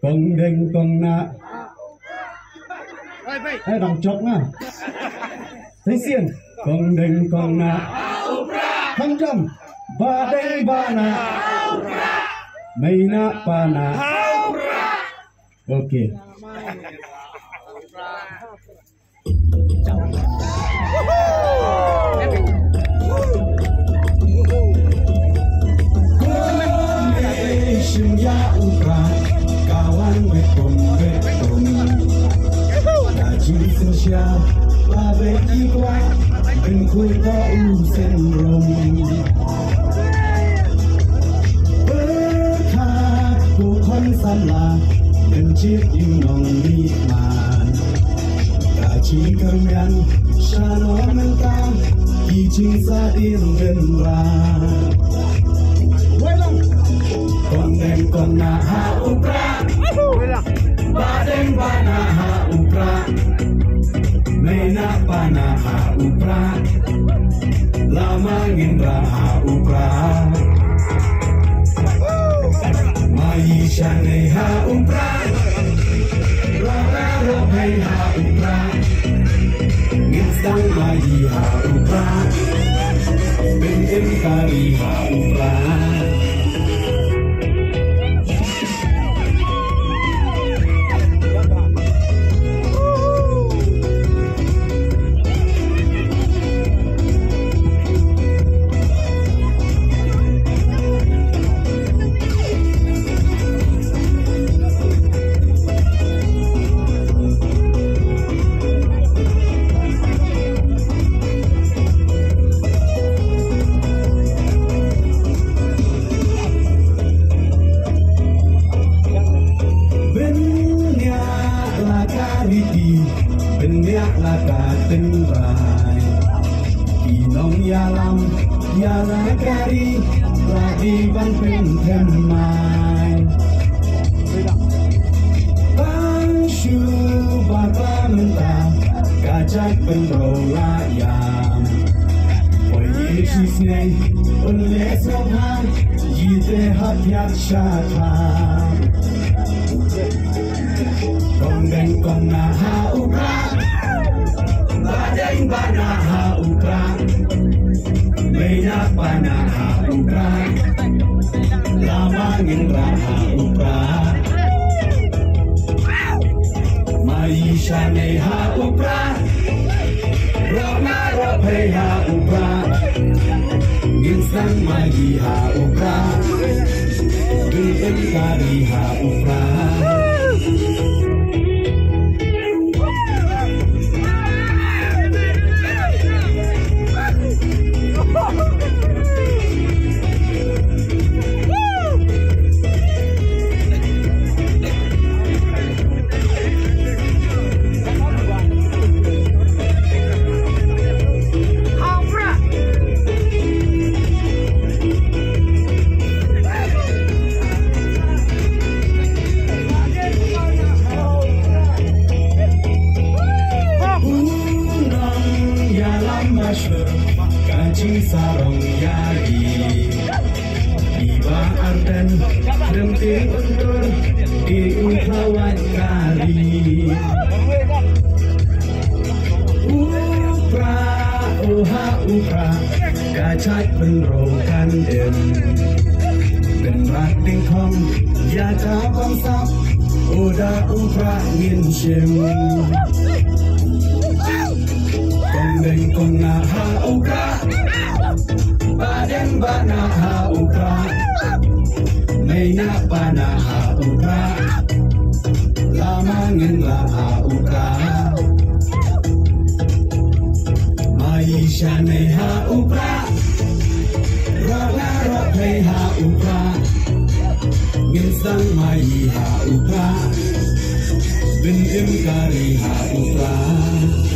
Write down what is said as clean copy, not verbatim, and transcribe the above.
Con đinh con nạ Ê đọc chọc nha Thấy xiên Con đinh con nạ Thăng trăm Ba đinh ba nạ Mây nạ ba nạ Ok kawan betul gaji sosial bagai jiwa bengkul kau sendrom berkat bukan salah mencit inong nikmat gaji kermian shalom mentang izin sadir genran Kondeng kona ha upra Badeng bana ha upra Mena bana ha upra Lama ngendra ha upra Maisha ne ha upra Roga rogai ha upra Nginsang mai ha upra Bengem kari ha upra Benyak laka tengrai Inong yalam Yala kari Lagi ban pentemai Bangsu bapa mentah Kajak penrolayam Oye sisne Oleh sohan Yite hatiak syatan Kondeng kona ha ukra Badeng bana ha ukra Mena bana ha ukra Lama ngendra ha ukra Maisha ne ha ukra Rona rope ha ukra Ginsang magi ha ukra Gilin kari ha ukra Kancing sarong yagi Iba ardan Denting untur Di ukhawat kali Upra Oha upra Kacak penrokan dem Genrak dingkong Yata bangsap Oda upra nginshim Kondeng kona ha ukra Badeng bana ha ukra Mena bana ha ukra Lama ngendra ha ukra Maisha ne ha ukra Roga rope ha ukra Ginsang mai ha ukra Bingim kari ha ukra